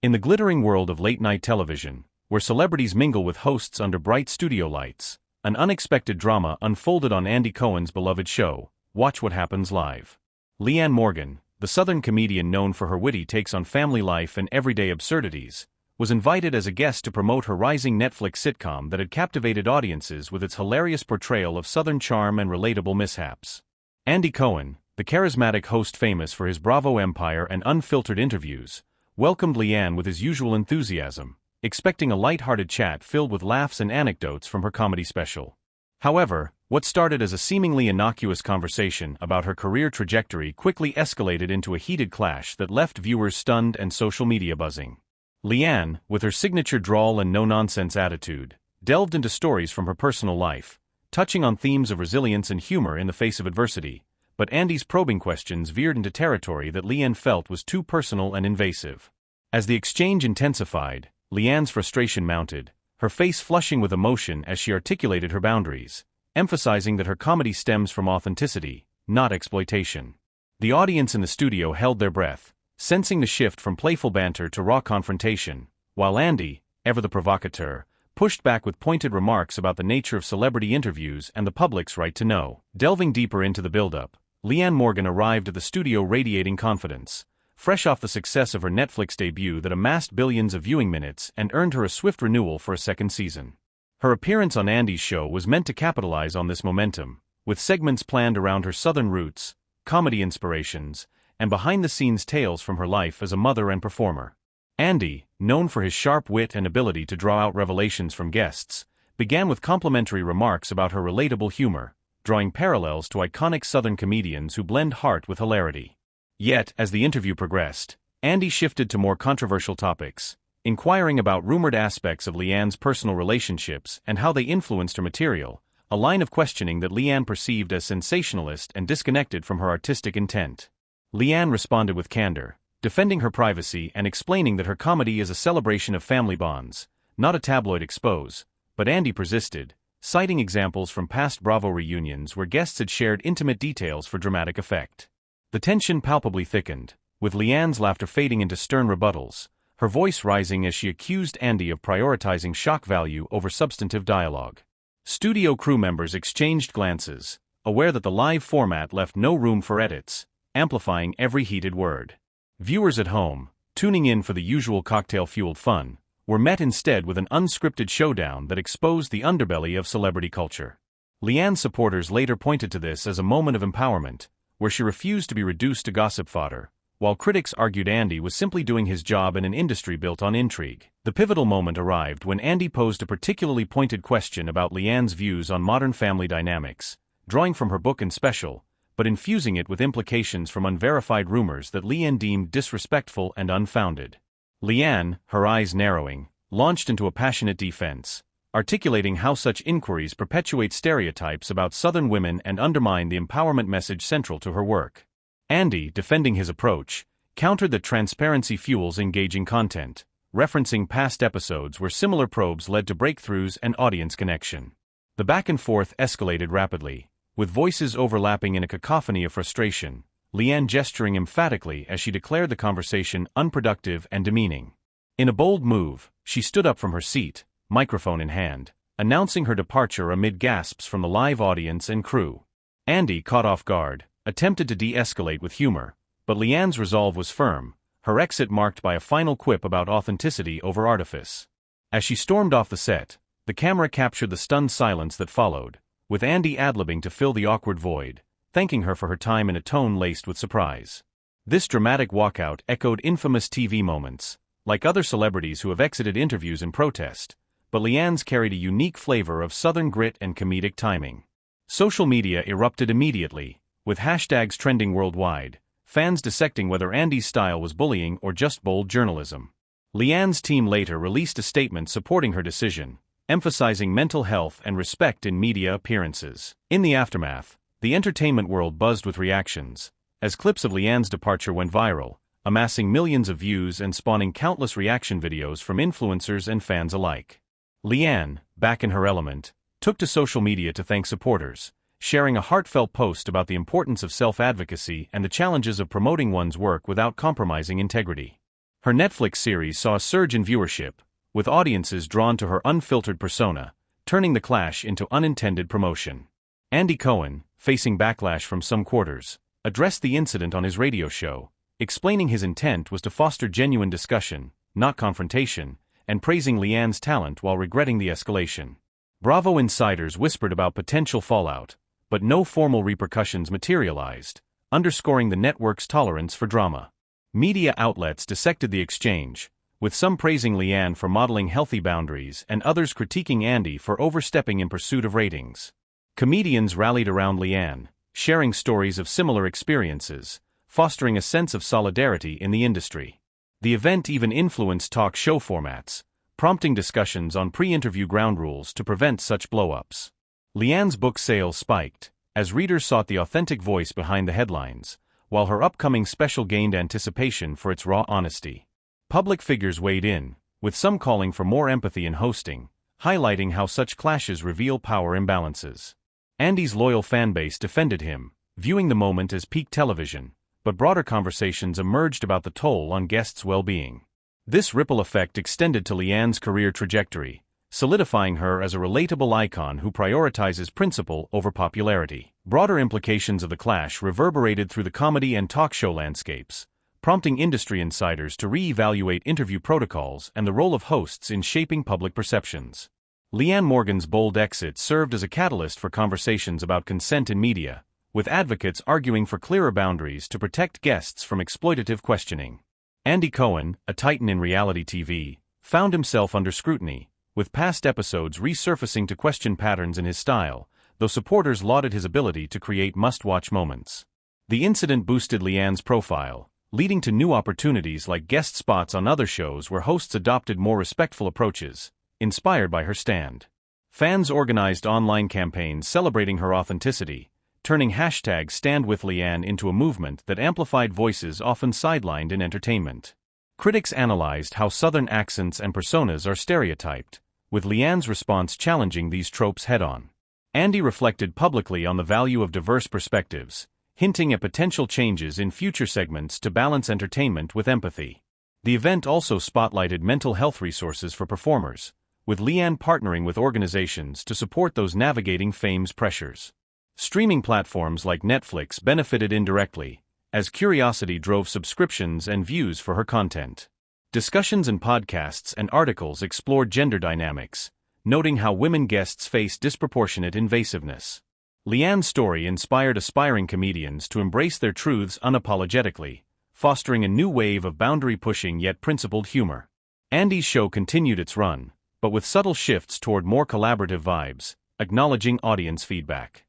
In the glittering world of late-night television, where celebrities mingle with hosts under bright studio lights, an unexpected drama unfolded on Andy Cohen's beloved show, Watch What Happens Live. Leanne Morgan, the Southern comedian known for her witty takes on family life and everyday absurdities, was invited as a guest to promote her rising Netflix sitcom that had captivated audiences with its hilarious portrayal of Southern charm and relatable mishaps. Andy Cohen, the charismatic host famous for his Bravo empire and unfiltered interviews, welcomed Leanne with his usual enthusiasm, expecting a light-hearted chat filled with laughs and anecdotes from her comedy special. However, what started as a seemingly innocuous conversation about her career trajectory quickly escalated into a heated clash that left viewers stunned and social media buzzing. Leanne, with her signature drawl and no-nonsense attitude, delved into stories from her personal life, touching on themes of resilience and humor in the face of adversity, but Andy's probing questions veered into territory that Leanne felt was too personal and invasive. As the exchange intensified, Leanne's frustration mounted, her face flushing with emotion as she articulated her boundaries, emphasizing that her comedy stems from authenticity, not exploitation. The audience in the studio held their breath, sensing the shift from playful banter to raw confrontation, while Andy, ever the provocateur, pushed back with pointed remarks about the nature of celebrity interviews and the public's right to know. Delving deeper into the build-up, Leanne Morgan arrived at the studio radiating confidence, fresh off the success of her Netflix debut that amassed billions of viewing minutes and earned her a swift renewal for a second season. Her appearance on Andy's show was meant to capitalize on this momentum, with segments planned around her Southern roots, comedy inspirations, and behind-the-scenes tales from her life as a mother and performer. Andy, known for his sharp wit and ability to draw out revelations from guests, began with complimentary remarks about her relatable humor, drawing parallels to iconic Southern comedians who blend heart with hilarity. Yet, as the interview progressed, Andy shifted to more controversial topics, inquiring about rumored aspects of Leanne's personal relationships and how they influenced her material, a line of questioning that Leanne perceived as sensationalist and disconnected from her artistic intent. Leanne responded with candor, defending her privacy and explaining that her comedy is a celebration of family bonds, not a tabloid expose, but Andy persisted, citing examples from past Bravo reunions where guests had shared intimate details for dramatic effect. The tension palpably thickened, with Leanne's laughter fading into stern rebuttals, her voice rising as she accused Andy of prioritizing shock value over substantive dialogue. Studio crew members exchanged glances, aware that the live format left no room for edits, amplifying every heated word. Viewers at home, tuning in for the usual cocktail-fueled fun, were met instead with an unscripted showdown that exposed the underbelly of celebrity culture. Leanne's supporters later pointed to this as a moment of empowerment, where she refused to be reduced to gossip fodder, while critics argued Andy was simply doing his job in an industry built on intrigue. The pivotal moment arrived when Andy posed a particularly pointed question about Leanne's views on modern family dynamics, drawing from her book and special, but infusing it with implications from unverified rumors that Leanne deemed disrespectful and unfounded. Leanne, her eyes narrowing, launched into a passionate defense, articulating how such inquiries perpetuate stereotypes about Southern women and undermine the empowerment message central to her work. Andy, defending his approach, countered that transparency fuels engaging content, referencing past episodes where similar probes led to breakthroughs and audience connection. The back-and-forth escalated rapidly, with voices overlapping in a cacophony of frustration, Leanne gesturing emphatically as she declared the conversation unproductive and demeaning. In a bold move, she stood up from her seat, microphone in hand, announcing her departure amid gasps from the live audience and crew. Andy, caught off guard, attempted to de-escalate with humor, but Leanne's resolve was firm, her exit marked by a final quip about authenticity over artifice. As she stormed off the set, the camera captured the stunned silence that followed, with Andy ad-libbing to fill the awkward void, thanking her for her time in a tone laced with surprise. This dramatic walkout echoed infamous TV moments, like other celebrities who have exited interviews in protest, but Leanne's carried a unique flavor of Southern grit and comedic timing. Social media erupted immediately, with hashtags trending worldwide, fans dissecting whether Andy's style was bullying or just bold journalism. Leanne's team later released a statement supporting her decision, emphasizing mental health and respect in media appearances. In the aftermath, the entertainment world buzzed with reactions, as clips of Leanne's departure went viral, amassing millions of views and spawning countless reaction videos from influencers and fans alike. Leanne, back in her element, took to social media to thank supporters, sharing a heartfelt post about the importance of self-advocacy and the challenges of promoting one's work without compromising integrity. Her Netflix series saw a surge in viewership, with audiences drawn to her unfiltered persona, turning the clash into unintended promotion. Andy Cohen, facing backlash from some quarters, addressed the incident on his radio show, explaining his intent was to foster genuine discussion, not confrontation, and praising Leanne's talent while regretting the escalation. Bravo insiders whispered about potential fallout, but no formal repercussions materialized, underscoring the network's tolerance for drama. Media outlets dissected the exchange, with some praising Leanne for modeling healthy boundaries and others critiquing Andy for overstepping in pursuit of ratings. Comedians rallied around Leanne, sharing stories of similar experiences, fostering a sense of solidarity in the industry. The event even influenced talk show formats, prompting discussions on pre-interview ground rules to prevent such blow-ups. Leanne's book sales spiked, as readers sought the authentic voice behind the headlines, while her upcoming special gained anticipation for its raw honesty. Public figures weighed in, with some calling for more empathy in hosting, highlighting how such clashes reveal power imbalances. Andy's loyal fanbase defended him, viewing the moment as peak television, but broader conversations emerged about the toll on guests' well-being. This ripple effect extended to Leanne's career trajectory, solidifying her as a relatable icon who prioritizes principle over popularity. Broader implications of the clash reverberated through the comedy and talk show landscapes, prompting industry insiders to re-evaluate interview protocols and the role of hosts in shaping public perceptions. Leanne Morgan's bold exit served as a catalyst for conversations about consent in media, with advocates arguing for clearer boundaries to protect guests from exploitative questioning. Andy Cohen, a titan in reality TV, found himself under scrutiny, with past episodes resurfacing to question patterns in his style, though supporters lauded his ability to create must-watch moments. The incident boosted Leanne's profile, leading to new opportunities like guest spots on other shows where hosts adopted more respectful approaches, inspired by her stand. Fans organized online campaigns celebrating her authenticity, turning #StandWithLeanne into a movement that amplified voices often sidelined in entertainment. Critics analyzed how Southern accents and personas are stereotyped, with Leanne's response challenging these tropes head-on. Andy reflected publicly on the value of diverse perspectives, hinting at potential changes in future segments to balance entertainment with empathy. The event also spotlighted mental health resources for performers, with Leanne partnering with organizations to support those navigating fame's pressures. Streaming platforms like Netflix benefited indirectly, as curiosity drove subscriptions and views for her content. Discussions in podcasts and articles explored gender dynamics, noting how women guests face disproportionate invasiveness. Leanne's story inspired aspiring comedians to embrace their truths unapologetically, fostering a new wave of boundary-pushing yet principled humor. Andy's show continued its run, but with subtle shifts toward more collaborative vibes, acknowledging audience feedback.